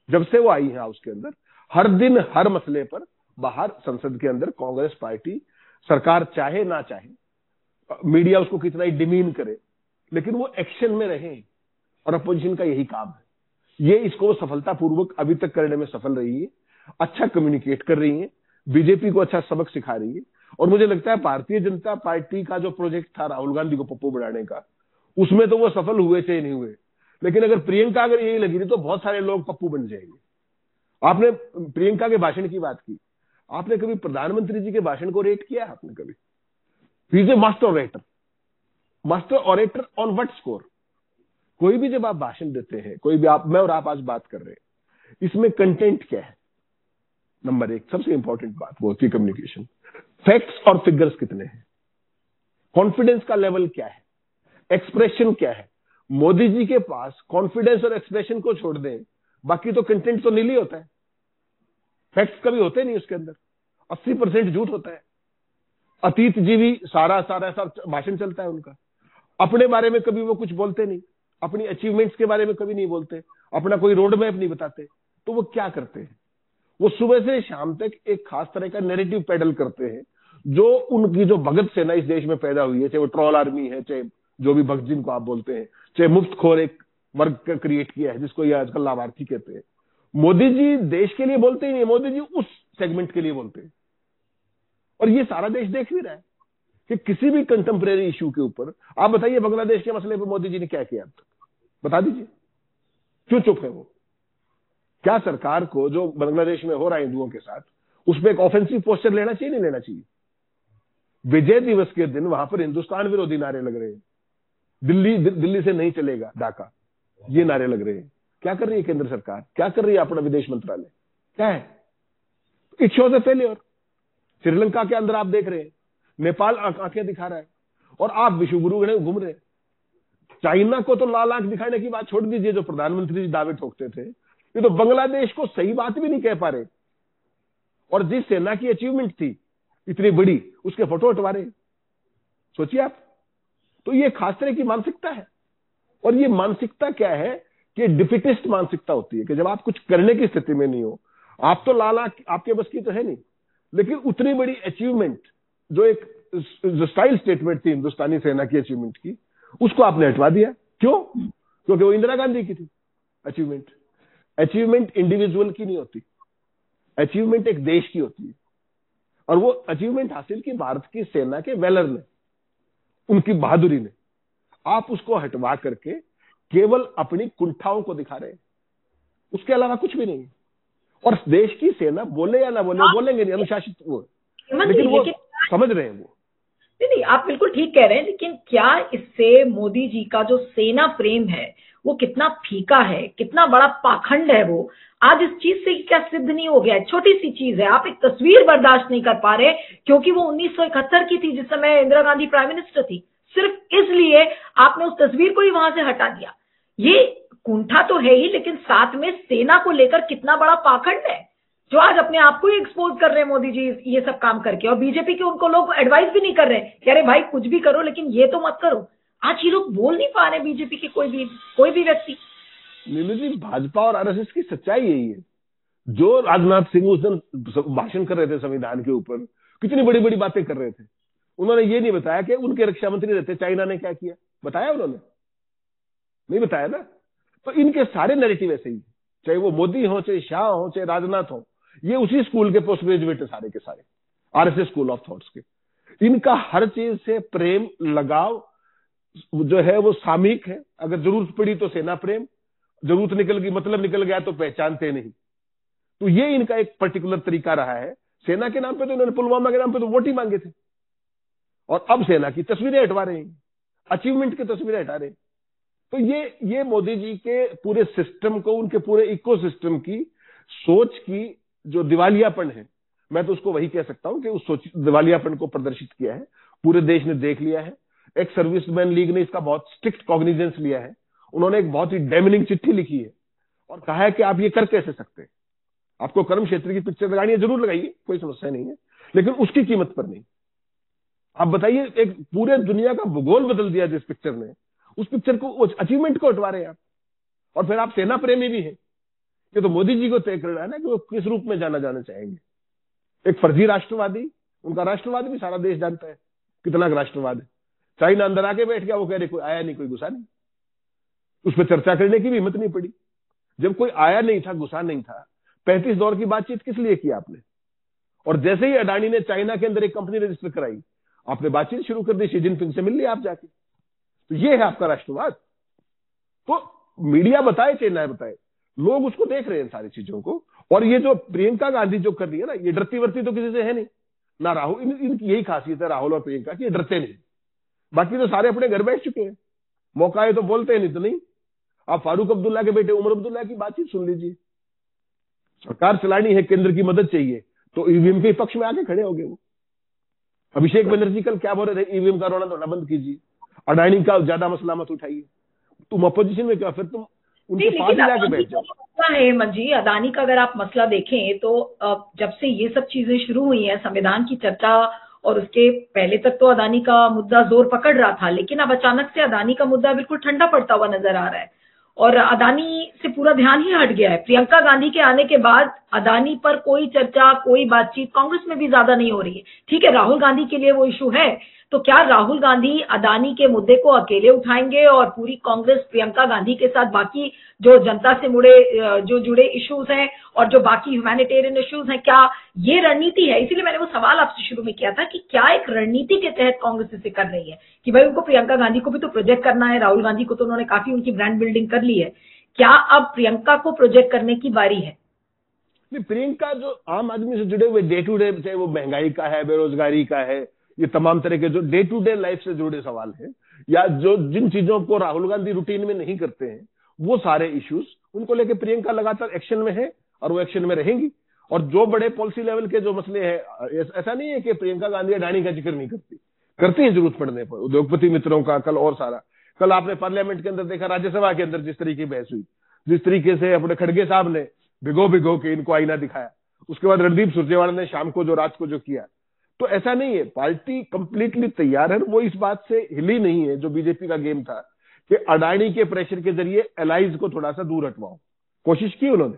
जब से वो आई है हाउस के अंदर, हर दिन हर मसले पर बाहर संसद के अंदर कांग्रेस पार्टी, सरकार चाहे ना चाहे, मीडिया उसको कितना ही डिमीन करे, लेकिन वो एक्शन में रहे, और अपोजिशन का यही काम है। ये इसको सफलतापूर्वक अभी तक करने में सफल रही है, अच्छा कम्युनिकेट कर रही है, बीजेपी को अच्छा सबक सिखा रही है। और मुझे लगता है भारतीय जनता पार्टी का जो प्रोजेक्ट था राहुल गांधी को पप्पू बनाने का, उसमें तो वो सफल हुए चाहे नहीं हुए, लेकिन अगर प्रियंका अगर यही लगी थी तो बहुत सारे लोग पप्पू बन जाएंगे। आपने प्रियंका के भाषण की बात की, आपने कभी प्रधानमंत्री जी के भाषण को रेट किया? आपने कभी? He is a master orator, master orator on what score? कोई भी जब आप भाषण देते हैं, कोई भी आप, मैं और आप आज बात कर रहे हैं, इसमें कंटेंट क्या है? नंबर एक सबसे इंपॉर्टेंट बात वो होती है कम्युनिकेशन। फैक्ट्स और फिगर्स कितने हैं, कॉन्फिडेंस का लेवल क्या है, एक्सप्रेशन क्या है। मोदी जी के पास कॉन्फिडेंस और एक्सप्रेशन को छोड़ दें, बाकी तो कंटेंट तो नील ही होता है, फैक्ट्स कभी होते नहीं उसके अंदर, 80% झूठ होता है। अतीत जीवी सारा ऐसा भाषण चलता है उनका, अपने बारे में कभी वो कुछ बोलते नहीं, अपनी अचीवमेंट्स के बारे में कभी नहीं बोलते, अपना कोई रोड मैप नहीं बताते। तो वो क्या करते हैं, वो सुबह से शाम तक एक खास तरह का नैरेटिव पेडल करते हैं, जो उनकी जो भगत सेना इस देश में पैदा हुई है, चाहे वो ट्रोल आर्मी है, चाहे जो भी भक्त जिनको आप बोलते हैं, चाहे मुफ्तखोर एक वर्ग क्रिएट किया है जिसको ये आजकल लाभार्थी कहते हैं। मोदी जी देश के लिए बोलते ही नहीं, मोदी जी उस सेगमेंट के लिए बोलते हैं। और ये सारा देश देख भी रहा है कि किसी भी कंटेम्प्रेरी इश्यू के ऊपर, आप बताइए बांग्लादेश के मसले पर मोदी जी ने क्या किया अब तक, बता दीजिए, क्यों चुप है वो? क्या सरकार को जो बांग्लादेश में हो रहा है हिंदुओं के साथ, उस पर एक ऑफेंसिव पोस्चर लेना चाहिए, नहीं लेना चाहिए? विजय दिवस के दिन वहां पर हिंदुस्तान विरोधी नारे लग रहे हैं, दिल्ली से नहीं चलेगा डाका, ये नारे लग रहे हैं। क्या कर रही है केंद्र सरकार, क्या कर रही है अपना विदेश मंत्रालय, क्या है? It shows A failure. Sri Lanka के अंदर आप देख रहे हैं, नेपाल आंखें दिखा रहा है, और आप विश्वगुरु घूम रहे हैं। चाइना को तो लाल आंख दिखाने की बात छोड़ दीजिए, जो प्रधानमंत्री जी दावे ठोकते थे, ये तो बांग्लादेश को सही बात भी नहीं कह पा रहे, और जिस सेना की अचीवमेंट थी इतनी बड़ी, उसके फोटो हटवा रहे। सोचिए आप, तो ये खास तरह की मानसिकता है। और ये मानसिकता क्या है कि डिफिटिस्ट मानसिकता होती है, कि जब आप कुछ करने की स्थिति में नहीं हो, आप तो लाल आंख आपके बस की तो है नहीं, लेकिन उतनी बड़ी अचीवमेंट, जो एक जो स्टाइल स्टेटमेंट थी हिंदुस्तानी सेना की अचीवमेंट की, उसको आपने हटवा दिया। क्यों? क्योंकि वो इंदिरा गांधी की थी अचीवमेंट। अचीवमेंट इंडिविजुअल की नहीं होती, अचीवमेंट एक देश की होती है, और वो अचीवमेंट हासिल की भारत की सेना के वेलर ने, उनकी बहादुरी ने। आप उसको हटवा करके केवल अपनी कुंठाओं को दिखा रहे हैं, उसके अलावा कुछ भी नहीं। और देश की सेना बोले या ना बोले, वो बोलेंगे नहीं, अनुशासित वो, लेकिन वो समझ रहे हैं वो। नहीं, आप बिल्कुल ठीक कह रहे हैं, लेकिन क्या इससे मोदी जी का जो सेना प्रेम है वो कितना फीका है, कितना बड़ा पाखंड है, वो आज इस चीज से क्या सिद्ध नहीं हो गया है? छोटी सी चीज है, आप एक तस्वीर बर्दाश्त नहीं कर पा रहे क्योंकि वो 1971 की थी, जिस समय इंदिरा गांधी प्राइम मिनिस्टर थी, सिर्फ इसलिए आपने उस तस्वीर को ही वहां से हटा दिया। ये कुंठा तो है ही, लेकिन साथ में सेना को लेकर कितना बड़ा पाखंड है, जो आज अपने आप को ही एक्सपोज कर रहे हैं मोदी जी ये सब काम करके। और बीजेपी के उनको लोग एडवाइस भी नहीं कर रहे कि अरे भाई कुछ भी करो, लेकिन ये तो मत करो। आज ये लोग बोल नहीं पा रहे बीजेपी के कोई भी व्यक्ति। नीलू जी, भाजपा और आरएसएस की सच्चाई यही है। जो राजनाथ सिंह उस दिन भाषण कर रहे थे संविधान के ऊपर, कितनी बड़ी बड़ी बातें कर रहे थे, उन्होंने ये नहीं बताया कि उनके रक्षा मंत्री रहते चाइना ने क्या किया। बताया उन्होंने? नहीं बताया ना। तो इनके सारे नैरेटिव ऐसे ही, चाहे वो मोदी हो, चाहे शाह हो, चाहे राजनाथ हो, ये उसी स्कूल के पोस्ट ग्रेजुएट है सारे के सारे, आरएसएस स्कूल ऑफ थॉट्स के। इनका हर चीज से प्रेम लगाव जो है वो सामयिक है। अगर जरूरत पड़ी तो सेना प्रेम, जरूरत निकल गई, मतलब निकल गया तो पहचानते नहीं। तो ये इनका एक पर्टिकुलर तरीका रहा है। सेना के नाम पे तो इन्होंने, पुलवामा के नाम पे तो वोट ही मांगे थे, और अब सेना की तस्वीरें हटवा रहे हैं, अचीवमेंट की तस्वीरें हटा रहे हैं। तो ये मोदी जी के पूरे सिस्टम को, उनके पूरे इकोसिस्टम की सोच की जो दिवालियापन है, मैं तो उसको वही कह सकता हूं कि उस सोच दिवालियापन को प्रदर्शित किया है। पूरे देश ने देख लिया है। एक सर्विसमैन लीग ने इसका बहुत स्ट्रिक्ट कॉग्निजेंस लिया है, उन्होंने एक बहुत ही डैमेनिंग चिट्ठी लिखी है और कहा है कि आप ये कर कैसे सकते हैं, आपको कर्म क्षेत्र की पिक्चर लगानी है, जरूर लगाइए, कोई समस्या नहीं है, लेकिन उसकी कीमत पर नहीं। आप बताइए, एक पूरे दुनिया का भूगोल बदल दिया जिस पिक्चर ने, उस पिक्चर को, उस अचीवमेंट को हटवा रहे हैं आप। और फिर आप सेना प्रेमी भी हैं, ये तो मोदी जी को तय कर रहा है ना कि वो किस रूप में जाना चाहेंगे। एक फर्जी राष्ट्रवादी, उनका राष्ट्रवाद भी सारा देश जानता है कितना राष्ट्रवाद है। चाइना अंदर आके बैठ गया, वो कह रहे कोई आया नहीं, कोई घुसा नहीं, उस पर चर्चा करने की भी हिम्मत नहीं पड़ी। जब कोई आया नहीं था, घुसा नहीं था, 35 दौर की बातचीत किस लिए की आपने? और जैसे ही अडानी ने चाइना के अंदर एक कंपनी रजिस्टर कराई, आपने बातचीत शुरू कर दी, शी जिनपिंग से मिल लिया आप जाके। तो ये है आपका राष्ट्रवाद। तो मीडिया बताए चाहे ना बताए, लोग उसको देख रहे हैं सारी चीजों को। और ये जो प्रियंका गांधी जो कर रही है ना, ये डरती वरती तो किसी से है नहीं ना। राहुल, इनकी यही खासियत है, राहुल और प्रियंका, कि ये डरते नहीं। बाकी तो सारे अपने घर बैठ चुके हैं, मौका है तो बोलते हैं, नहीं तो नहीं। आप फारूक अब्दुल्ला के बेटे उमर अब्दुल्ला की बातचीत सुन लीजिए। सरकार चलानी है, केंद्र की मदद चाहिए, तो ईवीएम के पक्ष में आके खड़े हो गए वो। अभिषेक बनर्जी कल क्या बोल रहे थे, ईवीएम का रोना धोना बंद कीजिए, अडानी का ज्यादा मसला मत उठाइए। तुम अपोजिशन में क्या, फिर तुम उनके पास जाके बैठ जाओ। हेमंत जी, अदानी का अगर आप मसला देखें तो जब से ये सब चीजें शुरू हुई हैं, संविधान की चर्चा, और उसके पहले तक तो अदानी का मुद्दा जोर पकड़ रहा था, लेकिन अब अचानक से अदानी का मुद्दा बिल्कुल ठंडा पड़ता हुआ नजर आ रहा है और अदानी से पूरा ध्यान ही हट गया है। प्रियंका गांधी के आने के बाद अदानी पर कोई चर्चा, कोई बातचीत कांग्रेस में भी ज्यादा नहीं हो रही है। ठीक है, राहुल गांधी के लिए वो इशू है, तो क्या राहुल गांधी अदानी के मुद्दे को अकेले उठाएंगे और पूरी कांग्रेस प्रियंका गांधी के साथ बाकी जो जनता से जुड़े इश्यूज हैं और जो बाकी ह्यूमैनिटेरियन इश्यूज हैं, क्या ये रणनीति है? इसीलिए मैंने वो सवाल आपसे शुरू में किया था कि क्या एक रणनीति के तहत कांग्रेस इसे कर रही है कि भाई उनको प्रियंका गांधी को भी तो प्रोजेक्ट करना है, राहुल गांधी को तो उन्होंने काफी उनकी ब्रांड बिल्डिंग कर ली है, क्या अब प्रियंका को प्रोजेक्ट करने की बारी है? प्रियंका जो आम आदमी से जुड़े हुए डे टू डे, चाहे वो महंगाई का है, बेरोजगारी का है, ये तमाम तरह के जो डे टू डे लाइफ से जुड़े सवाल हैं, या जो जिन चीजों को राहुल गांधी रूटीन में नहीं करते हैं, वो सारे इश्यूज उनको लेके प्रियंका लगातार एक्शन में है और वो एक्शन में रहेंगी। और जो बड़े पॉलिसी लेवल के जो मसले हैं, ऐसा नहीं है कि प्रियंका गांधी अडानी का जिक्र नहीं करती हैं जरूरत पड़ने पर, उद्योगपति मित्रों का। कल और सारा, कल आपने पार्लियामेंट के अंदर देखा, राज्यसभा के अंदर जिस तरीके की बहस हुई, जिस तरीके से अपने खड़गे साहब ने भिगो के इनको आईना दिखाया, उसके बाद रणदीप सुरजेवाला ने शाम को जो रात को जो किया। तो ऐसा नहीं है, पार्टी कंप्लीटली तैयार है। वो इस बात से हिली नहीं है जो बीजेपी का गेम था कि अडानी के प्रेशर के जरिए एलाइज को थोड़ा सा दूर हटवाओ, कोशिश की उन्होंने,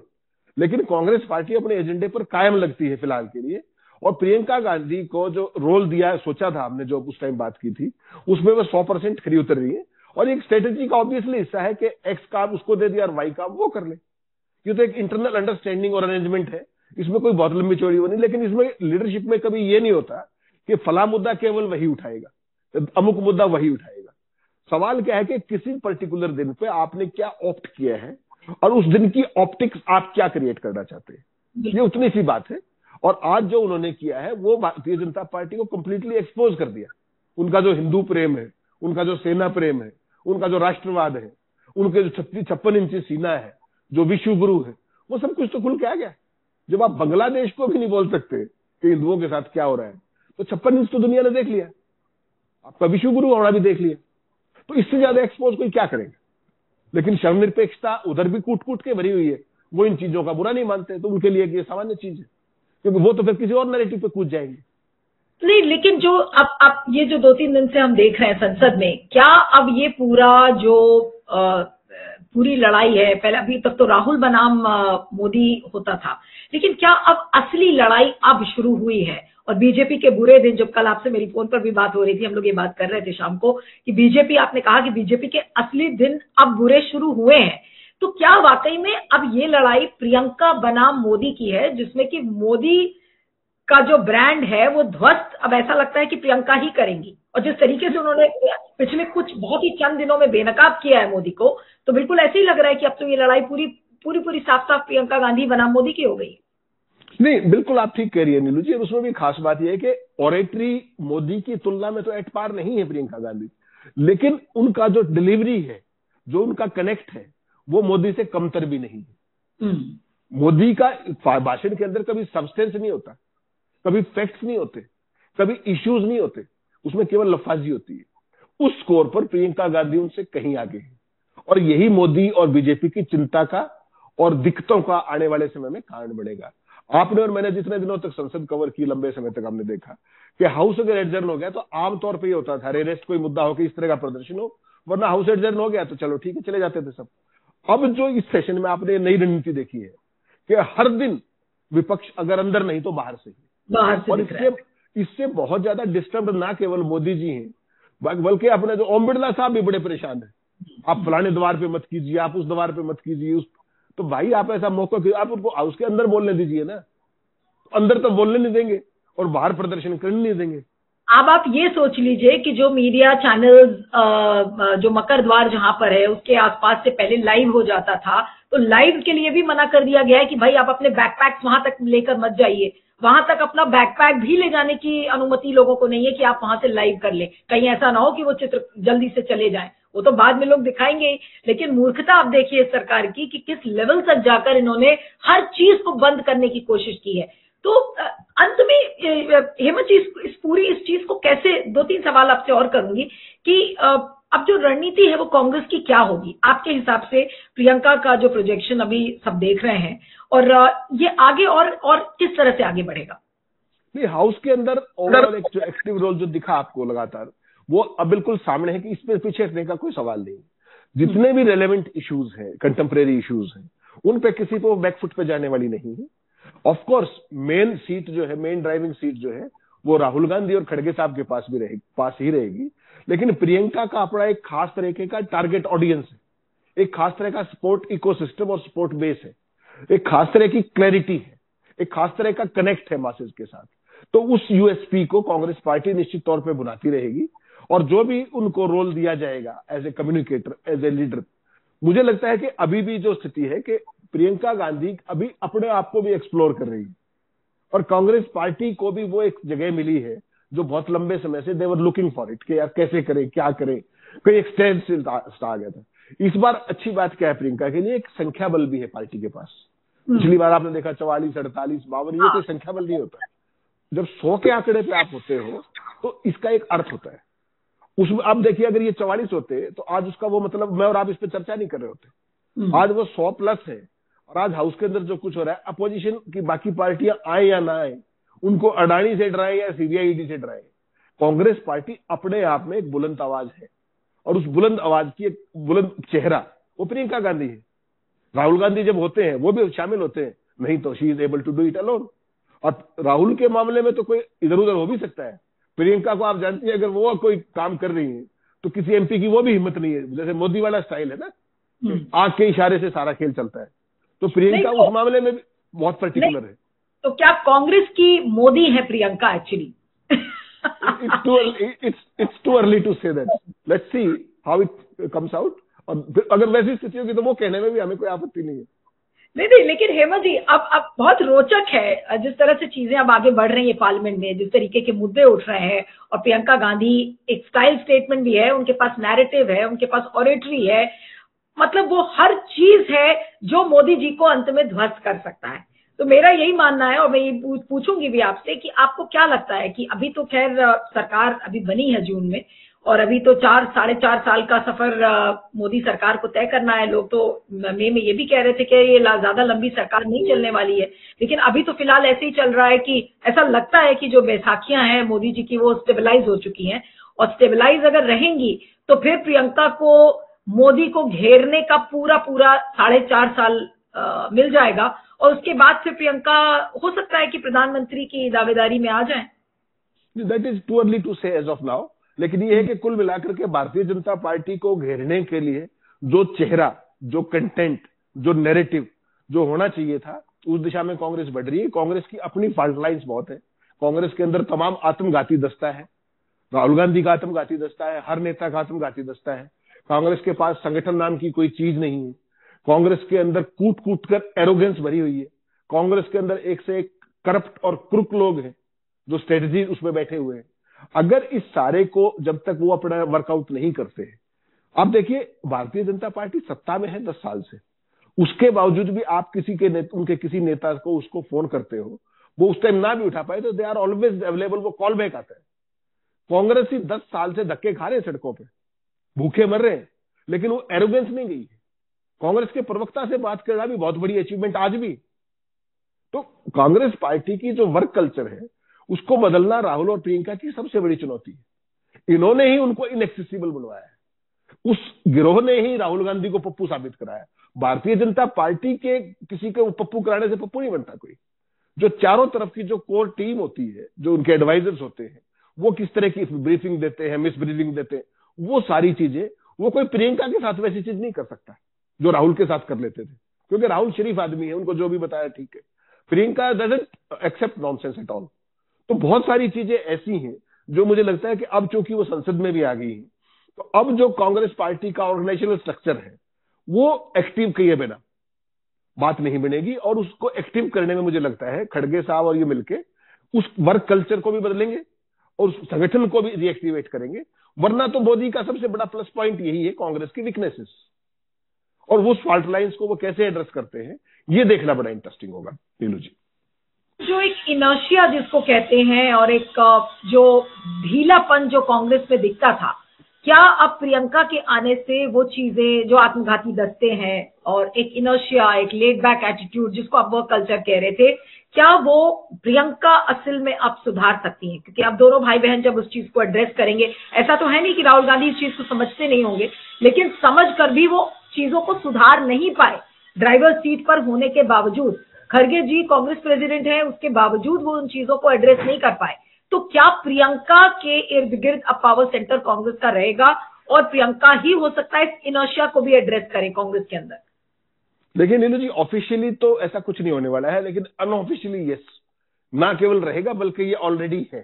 लेकिन कांग्रेस पार्टी अपने एजेंडे पर कायम लगती है फिलहाल के लिए। और प्रियंका गांधी को जो रोल दिया, सोचा था हमने, जो उस टाइम बात की थी, उसमें वो 100% खरी उतर रही है। और एक स्ट्रेटेजी का ऑब्वियसली हिस्सा है कि एक्स काम उसको दे दिया और वाई काम वो कर ले। ये तो एक इंटरनल अंडरस्टैंडिंग और अरेंजमेंट है, इसमें कोई बहुत लंबी चौड़ी वो नहीं। लेकिन इसमें लीडरशिप में कभी ये नहीं होता कि फला मुद्दा केवल वही उठाएगा, अमुक मुद्दा वही उठाएगा। सवाल क्या है कि किसी पर्टिकुलर दिन पे आपने क्या ऑप्ट किया है और उस दिन की ऑप्टिक्स आप क्या क्रिएट करना चाहते हैं, ये उतनी सी बात है। और आज जो उन्होंने किया है वो भारतीय जनता पार्टी को कंप्लीटली एक्सपोज कर दिया। उनका जो हिंदू प्रेम है, उनका जो सेना प्रेम है, उनका जो राष्ट्रवाद है, उनके जो 56 इंची सीना है, जो विश्व गुरु है, वो सब कुछ तो खुल के आ गया। जब आप बांग्लादेश को भी नहीं बोल सकते कि हिंदुओं के साथ क्या हो रहा है, तो 56 इंच तो दुनिया ने देख लिया, आपका विश्व गुरु होना भी देख लिया। तो इससे ज्यादा एक्सपोज कोई क्या करेगा? लेकिन शर्मनिरपेक्षता उधर भी कूट कूट के भरी हुई है, वो इन चीजों का बुरा नहीं मानते, तो उनके लिए ये सामान्य चीज है, क्योंकि वो तो फिर किसी और नैरेटिव पे कूद जाएंगे। नहीं, लेकिन जो अब ये जो 2-3 दिन से हम देख रहे हैं संसद में, क्या अब ये पूरा जो पूरी लड़ाई है, पहले अभी तक तो राहुल बनाम मोदी होता था, लेकिन क्या अब असली लड़ाई अब शुरू हुई है? और बीजेपी के बुरे दिन, जब कल आपसे मेरी फोन पर भी बात हो रही थी, हम लोग ये बात कर रहे थे शाम को कि बीजेपी, आपने कहा कि बीजेपी के असली दिन अब बुरे शुरू हुए हैं, तो क्या वाकई में अब ये लड़ाई प्रियंका बनाम मोदी की है, जिसमें कि मोदी का जो ब्रांड है वो ध्वस्त अब ऐसा लगता है कि प्रियंका ही करेंगी? और जिस तरीके से उन्होंने पिछले कुछ बहुत ही चंद दिनों में बेनकाब किया है मोदी को, तो बिल्कुल ऐसे ही लग रहा है कि अब तो ये लड़ाई पूरी साफ साफ प्रियंका गांधी बनाम मोदी की हो गई। नहीं, बिल्कुल आप ठीक कह रही है नीलू जी। उसमें भी खास बात यह है कि ऑरेटरी मोदी की तुलना में तो एट पार नहीं है प्रियंका गांधी, लेकिन उनका जो डिलीवरी है, जो उनका कनेक्ट है, वो मोदी से कमतर भी नहीं है। मोदी का भाषण के अंदर कभी सब्सटेंस नहीं होता, कभी फैक्ट्स नहीं होते, कभी इश्यूज नहीं होते, उसमें केवल लफाजी होती है। उस स्कोर पर प्रियंका गांधी उनसे कहीं आगे है। और यही मोदी और बीजेपी की चिंता का और दिक्कतों का आने वाले समय में कारण बढ़ेगा। आपने और मैंने जितने दिनों तक संसद कवर की, लंबे समय तक हमने देखा कि हाउस अगर एडजर्न हो गया तो आमतौर पर ये होता था, रेस्ट कोई मुद्दा हो कि इस तरह का प्रदर्शन हो, वरना हाउस एडजर्न हो गया तो चलो ठीक है, चले जाते थे सब। अब जो इस सेशन में आपने नई रणनीति देखी है कि हर दिन विपक्ष अगर अंदर नहीं तो बाहर से और इससे बहुत ज्यादा डिस्टर्ब ना केवल मोदी जी हैं, बल्कि अपने जो ओम बिड़ला साहब भी बड़े परेशान है। आप फलाने द्वार पे मत कीजिए, आप उस द्वार पे मत कीजिए, उस तो भाई आप ऐसा मौका, आप उनको हाउस के अंदर बोलने दीजिए ना। अंदर तो बोलने नहीं देंगे और बाहर प्रदर्शन करने नहीं देंगे। अब आप ये सोच लीजिए कि जो मीडिया चैनल्स जो मकर द्वार जहां पर है उसके आसपास से पहले लाइव हो जाता था, तो लाइव के लिए भी मना कर दिया गया है कि भाई आप अपने बैकपैक्स वहां तक लेकर मत जाइए। वहां तक अपना बैकपैक भी ले जाने की अनुमति लोगों को नहीं है कि आप वहां से लाइव कर ले, कहीं ऐसा ना हो कि वो चित्र जल्दी से चले जाएं। वो तो बाद में लोग दिखाएंगे ही, लेकिन मूर्खता आप देखिए इस सरकार की कि किस लेवल तक जाकर इन्होंने हर चीज को बंद करने की कोशिश की है। तो अंत में हेमंत जी इस चीज को कैसे, 2-3 सवाल आपसे और करूंगी कि अब जो रणनीति है वो कांग्रेस की क्या होगी आपके हिसाब से? प्रियंका का जो प्रोजेक्शन अभी सब देख रहे हैं, और ये आगे और किस तरह से आगे बढ़ेगा? नहीं, हाउस के अंदर ओवरऑल एक जो एक्टिव रोल जो दिखा आपको लगातार, वो अब बिल्कुल सामने है कि इस पे पीछे हटने का कोई सवाल नहीं। जितने भी रेलेवेंट इश्यूज हैं, कंटेम्परेरी इश्यूज हैं, उन पे किसी को बैकफुट पे जाने वाली नहीं है। ऑफ कोर्स मेन सीट जो है, मेन ड्राइविंग सीट जो है वो राहुल गांधी और खड़गे साहब के पास ही रहेगी। लेकिन प्रियंका का अपना एक खास तरीके का टारगेट ऑडियंस है, एक खास तरह का सपोर्ट इकोसिस्टम और सपोर्ट बेस है, एक खास तरह की क्लैरिटी है, एक खास तरह का कनेक्ट है मासेस के साथ। तो उस यूएसपी को कांग्रेस पार्टी निश्चित तौर पे बुनाती रहेगी, और जो भी उनको रोल दिया जाएगा as a communicator, as a leader, मुझे लगता है कि अभी भी जो स्थिति है कि प्रियंका गांधी अभी अपने आप को भी एक्सप्लोर कर रही है, और कांग्रेस पार्टी को भी वो एक जगह मिली है जो बहुत लंबे समय से देवर लुकिंग फॉर इट, कि यार कैसे करें, क्या करें, कोई एक स्टैंड स्टिल आ गया था। इस बार अच्छी बात क्या है, प्रियंका के लिए एक संख्या बल भी है पार्टी के पास। पिछली बार आपने देखा 44, 48, 52, ये कोई संख्या बल नहीं होता है। जब 100 के आंकड़े पे आप होते हो तो इसका एक अर्थ होता है। उसमें आप देखिए, अगर ये 44 होते तो आज उसका वो मतलब, मैं और आप इस पर चर्चा नहीं कर रहे होते। आज वो 100 प्लस है, और आज हाउस के अंदर जो कुछ हो रहा है, अपोजिशन की बाकी पार्टियां आए या ना आए, उनको अडानी से डराए या सीबीआई ईडी से डराए, कांग्रेस पार्टी अपने आप में एक बुलंद आवाज है, और उस बुलंद आवाज की एक बुलंद चेहरा वो प्रियंका गांधी है। राहुल गांधी जब होते हैं वो भी शामिल होते हैं, नहीं तो she is able to do it alone. और राहुल के मामले में तो कोई इधर उधर हो भी सकता है, प्रियंका को आप जानती हैं, अगर वो कोई काम कर रही है तो किसी एमपी की वो भी हिम्मत नहीं है। जैसे मोदी वाला स्टाइल है ना, आंख के इशारे से सारा खेल चलता है, तो प्रियंका उस मामले में भी बहुत पर्टिकुलर है। तो क्या कांग्रेस की मोदी है Priyanka actually? It's too early to say that. Let's see how it comes out. और अगर वैसी स्थिति होगी तो वो कहने में भी हमें कोई आपत्ति नहीं है। नहीं, लेकिन हेमंत जी अब बहुत रोचक है जिस तरह से चीजें अब आगे बढ़ रही है पार्लियामेंट में, जिस तरीके के मुद्दे उठ रहे हैं, और प्रियंका गांधी एक स्टाइल स्टेटमेंट भी है, उनके पास नैरेटिव है, उनके पास ऑरेटरी है, मतलब वो हर चीज है जो मोदी जी को अंत में ध्वस्त कर सकता है। तो मेरा यही मानना है, और मैं ये पूछूंगी भी आपसे कि आपको क्या लगता है कि अभी तो खैर सरकार अभी बनी है जून में, और अभी तो 4-4.5 साल का सफर मोदी सरकार को तय करना है। लोग तो मई में ये भी कह रहे थे कि ये ज्यादा लंबी सरकार नहीं चलने वाली है, लेकिन अभी तो फिलहाल ऐसे ही चल रहा है कि ऐसा लगता है कि जो बैसाखियां हैं मोदी जी की वो स्टेबलाइज हो चुकी हैं, और स्टेबलाइज अगर रहेंगी तो फिर प्रियंका को मोदी को घेरने का पूरा 4.5 साल मिल जाएगा, और उसके बाद फिर प्रियंका हो सकता है कि प्रधानमंत्री की दावेदारी में आ जाए। That is too early to say as of now. लेकिन ये है कि कुल मिलाकर के भारतीय जनता पार्टी को घेरने के लिए जो चेहरा, जो कंटेंट, जो नैरेटिव जो होना चाहिए था, उस दिशा में कांग्रेस बढ़ रही है। कांग्रेस की अपनी फॉल्ट लाइन्स बहुत है। कांग्रेस के अंदर तमाम आत्मघाती दस्ता है। राहुल गांधी का आत्मघाती दस्ता है, हर नेता का आत्मघाती दस्ता है। कांग्रेस के पास संगठन नाम की कोई चीज नहीं है। कांग्रेस के अंदर कूट कूट कर एरोगेंस भरी हुई है। कांग्रेस के अंदर एक से एक करप्ट और क्रुक लोग हैं जो स्ट्रेटजी उसमें बैठे हुए हैं। अगर इस सारे को जब तक वो अपना वर्कआउट नहीं करते हैं, आप देखिए भारतीय जनता पार्टी सत्ता में है 10 साल से, उसके बावजूद भी आप उनके किसी नेता को उसको फोन करते हो, वो उस टाइम ना भी उठा पाए तो दे आर ऑलवेज अवेलेबल, वो कॉल बैक आता है। कांग्रेस ही 10 साल से धक्के खा रहे हैं, सड़कों पे भूखे मर रहे हैं। लेकिन वो एरोगेंस नहीं गई है। कांग्रेस के प्रवक्ता से बात करना भी बहुत बड़ी अचीवमेंट आज भी। तो कांग्रेस पार्टी की जो वर्क कल्चर है उसको बदलना राहुल और प्रियंका की सबसे बड़ी चुनौती है। इन्होंने ही उनको इनएक्सेसिबल बनवाया है। उस गिरोह ने ही राहुल गांधी को पप्पू साबित कराया। भारतीय जनता पार्टी के किसी को पप्पू कराने से पप्पू नहीं बनता कोई। जो चारों तरफ की जो कोर टीम होती है, जो उनके एडवाइजर्स होते हैं, वो किस तरह की ब्रीफिंग देते हैं, मिस ब्रीफिंग देते हैं, वो सारी चीजें वो कोई प्रियंका के साथ वैसी चीज नहीं कर सकता जो राहुल के साथ कर लेते थे, क्योंकि राहुल शरीफ आदमी है, उनको जो भी बताया ठीक है। Priyanka doesn't accept nonsense at all. तो बहुत सारी चीजें ऐसी हैं जो मुझे लगता है कि अब चूंकि वो संसद में भी आ गई है, तो अब जो कांग्रेस पार्टी का ऑर्गेनाइजेशनल स्ट्रक्चर है वो एक्टिव किए बिना बात नहीं बनेगी। और उसको एक्टिव करने में मुझे लगता है खड़गे साहब और ये मिलके उस वर्क कल्चर को भी बदलेंगे और उस संगठन को भी रिएक्टिवेट करेंगे। वरना तो मोदी का सबसे बड़ा प्लस पॉइंट यही है कांग्रेस की वीकनेसेस, और वो फॉल्ट लाइंस को वो कैसे एड्रेस करते हैं ये देखना बड़ा इंटरेस्टिंग होगा। नीलू जी, जो एक इनर्शिया जिसको कहते हैं और एक जो ढीलापन जो कांग्रेस में दिखता था, क्या अब प्रियंका के आने से वो चीजें जो आत्मघाती दस्ते हैं और एक इनर्शिया, एक लेड बैक एटीट्यूड जिसको आप वर्क कल्चर कह रहे थे, क्या वो प्रियंका असल में अब सुधार सकती हैं? क्योंकि अब दोनों भाई बहन जब उस चीज को एड्रेस करेंगे, ऐसा तो है नहीं कि राहुल गांधी इस चीज को समझते नहीं होंगे, लेकिन समझ कर भी वो चीजों को सुधार नहीं पाए ड्राइवर सीट पर होने के बावजूद। खड़गे जी कांग्रेस प्रेसिडेंट हैं, उसके बावजूद वो उन चीजों को एड्रेस नहीं कर पाए। तो क्या प्रियंका के इर्द गिर्द अब पावर सेंटर कांग्रेस का रहेगा और प्रियंका ही हो सकता है इस इनर्शिया को भी एड्रेस करे कांग्रेस के अंदर? देखिए नीलू जी, ऑफिशियली तो ऐसा कुछ नहीं होने वाला है, लेकिन अनऑफिशियली यस, ना केवल रहेगा बल्कि ये ऑलरेडी है।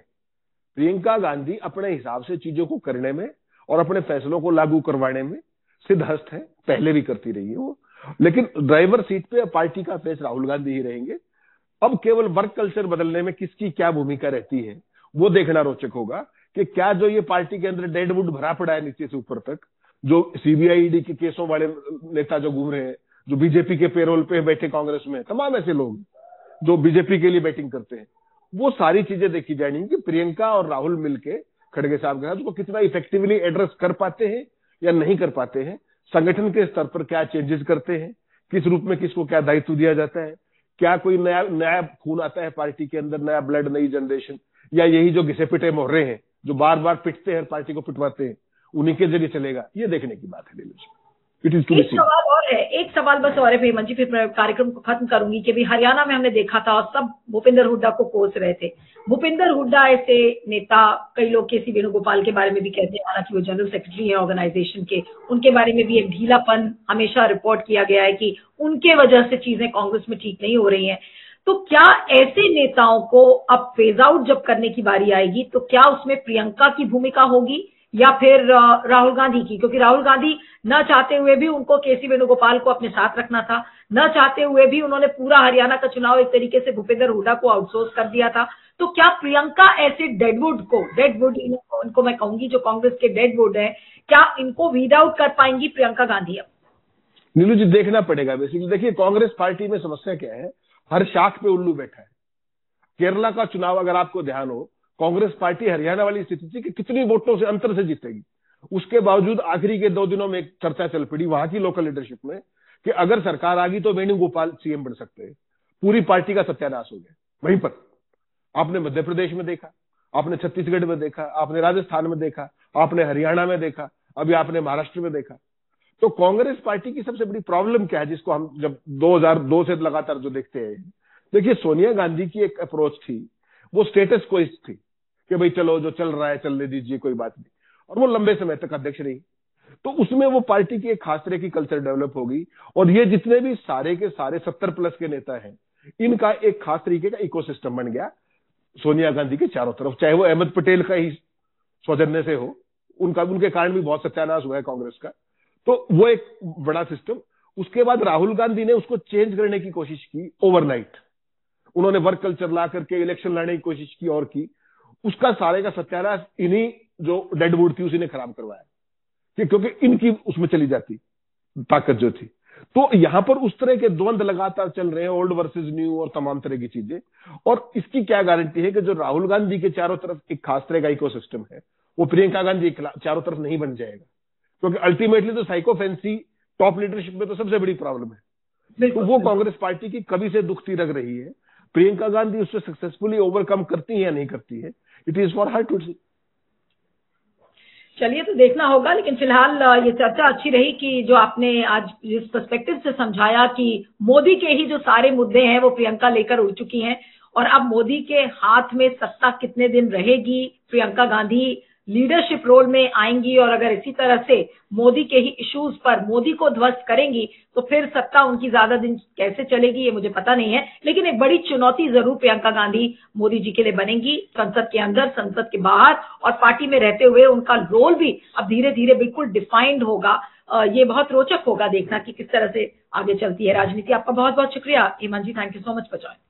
प्रियंका गांधी अपने हिसाब से चीजों को करने में और अपने फैसलों को लागू करवाने में सिद्धहस्त है, पहले भी करती रही है वो। लेकिन ड्राइवर सीट पे पार्टी का फेस राहुल गांधी ही रहेंगे। अब केवल वर्क कल्चर बदलने में किसकी क्या भूमिका रहती है वो देखना रोचक होगा कि क्या जो ये पार्टी के अंदर डेडवुड भरा पड़ा है नीचे से ऊपर तक, जो सीबीआई ईडी के केसों वाले नेता जो घूम रहे हैं, जो बीजेपी के पेरोल पे बैठे कांग्रेस में, तमाम ऐसे लोग जो बीजेपी के लिए बैटिंग करते हैं, वो सारी चीजें देखी जानी कि प्रियंका और राहुल मिलके खड़गे साहब के साथ उसको कितना इफेक्टिवली एड्रेस कर पाते हैं या नहीं कर पाते हैं। संगठन के स्तर पर क्या चेंजेस करते हैं, किस रूप में किसको क्या दायित्व दिया जाता है, क्या कोई नया नया खून आता है पार्टी के अंदर, नया ब्लड, नई जनरेशन, या यही जो घिसे पिटे मोहरे हैं जो बार बार पिटते हैं पार्टी को पिटवाते हैं, उन्हीं के जरिए चलेगा। ये देखने की बात है। इट इज टू बी एक सवाल और है, एक सवाल बस और है हेमंत जी, फिर मैं कार्यक्रम को खत्म करूंगी कि भी हरियाणा में हमने देखा था और सब भूपिंदर हुड्डा को कोस रहे थे। भूपिंदर हुड्डा ऐसे नेता, कई लोग केसी वेणुगोपाल के बारे में भी कहते हैं, हालांकि वो जनरल सेक्रेटरी है ऑर्गेनाइजेशन के, उनके बारे में भी एक ढीलापन हमेशा रिपोर्ट किया गया है कि उनके वजह से चीजें कांग्रेस में ठीक नहीं हो रही हैं। तो क्या ऐसे नेताओं को अब फेज आउट जब करने की बारी आएगी तो क्या उसमें प्रियंका की भूमिका होगी या फिर राहुल गांधी की? क्योंकि राहुल गांधी न चाहते हुए भी उनको केसी वेणुगोपाल को अपने साथ रखना था, न चाहते हुए भी उन्होंने पूरा हरियाणा का चुनाव एक तरीके से भूपेंद्र हुड्डा को आउटसोर्स कर दिया था। तो क्या प्रियंका ऐसे डेडवुड इनको मैं कहूंगी जो कांग्रेस के डेडवुड है, क्या इनको वीड आउट कर पाएंगी प्रियंका गांधी? अब नीलू जी देखना पड़ेगा। बेसिकली देखिए कांग्रेस पार्टी में समस्या क्या है, हर शाख पे उल्लू बैठा है। केरला का चुनाव अगर आपको ध्यान हो, कांग्रेस पार्टी हरियाणा वाली स्थिति थी कि कितनी वोटों से अंतर से जीतेगी, उसके बावजूद आखिरी के 2 दिनों में एक चर्चा चल पड़ी वहां की लोकल लीडरशिप में कि अगर सरकार आ गई तो वेणुगोपाल सीएम बन सकते हैं। पूरी पार्टी का सत्यानाश हो गया। वहीं पर आपने मध्य प्रदेश में देखा, आपने छत्तीसगढ़ में देखा, आपने राजस्थान में देखा, आपने हरियाणा में देखा, अभी आपने महाराष्ट्र में देखा। तो कांग्रेस पार्टी की सबसे बड़ी प्रॉब्लम क्या है, जिसको हम जब 2002 से लगातार जो देखते हैं, देखिए सोनिया गांधी की एक अप्रोच थी, वो स्टेटस क्विस्ट थी कि भाई चलो जो चल रहा है चलने दीजिए, कोई बात नहीं, और वो लंबे समय तक अध्यक्ष रही। तो उसमें वो पार्टी की एक खास तरह की कल्चर डेवलप होगी, और ये जितने भी सारे के सारे 70 प्लस के नेता हैं, इनका एक खास तरीके का इकोसिस्टम बन गया सोनिया गांधी के चारों तरफ। चाहे वो अहमद पटेल का ही सौजन्य से हो, उनके कारण भी बहुत सत्यानाश हुआ है कांग्रेस का, तो वो एक बड़ा सिस्टम। उसके बाद राहुल गांधी ने उसको चेंज करने की कोशिश की ओवरनाइट, उन्होंने वर्क कल्चर ला करके इलेक्शन लड़ने की कोशिश की और की, उसका सारे का सत्यानाश इन्हीं जो डेडवुड थी उसी ने खराब करवाया, क्योंकि इनकी उसमें चली जाती ताकत जो थी। तो यहां पर उस तरह के द्वंद लगातार चल रहे हैं, ओल्ड वर्सेस न्यू और तमाम तरह की चीजें। और इसकी क्या गारंटी है कि जो राहुल गांधी के चारों तरफ एक खास तरह का इकोसिस्टम है, वो प्रियंका गांधी चारों तरफ नहीं बन जाएगा। क्योंकि अल्टीमेटली तो साइकोफेंसी टॉप लीडरशिप में तो सबसे बड़ी प्रॉब्लम है। तो वो कांग्रेस पार्टी की कभी से दुखती रख रही है। प्रियंका गांधी उससे सक्सेसफुली ओवरकम करती है या नहीं करती है, it is for her to see. चलिए, तो देखना होगा। लेकिन फिलहाल ये चर्चा अच्छी रही कि जो आपने आज जिस पर्सपेक्टिव से समझाया कि मोदी के ही जो सारे मुद्दे हैं वो प्रियंका लेकर उड़ चुकी हैं, और अब मोदी के हाथ में सत्ता कितने दिन रहेगी, प्रियंका गांधी लीडरशिप रोल में आएंगी, और अगर इसी तरह से मोदी के ही इश्यूज पर मोदी को ध्वस्त करेंगी तो फिर सत्ता उनकी ज्यादा दिन कैसे चलेगी ये मुझे पता नहीं है। लेकिन एक बड़ी चुनौती जरूर प्रियंका गांधी मोदी जी के लिए बनेगी, संसद के अंदर, संसद के बाहर, और पार्टी में रहते हुए उनका रोल भी अब धीरे धीरे बिल्कुल डिफाइंड होगा। ये बहुत रोचक होगा देखना कि किस तरह से आगे चलती है राजनीति। आपका बहुत बहुत शुक्रिया Hemant ji, thank you so much for joining.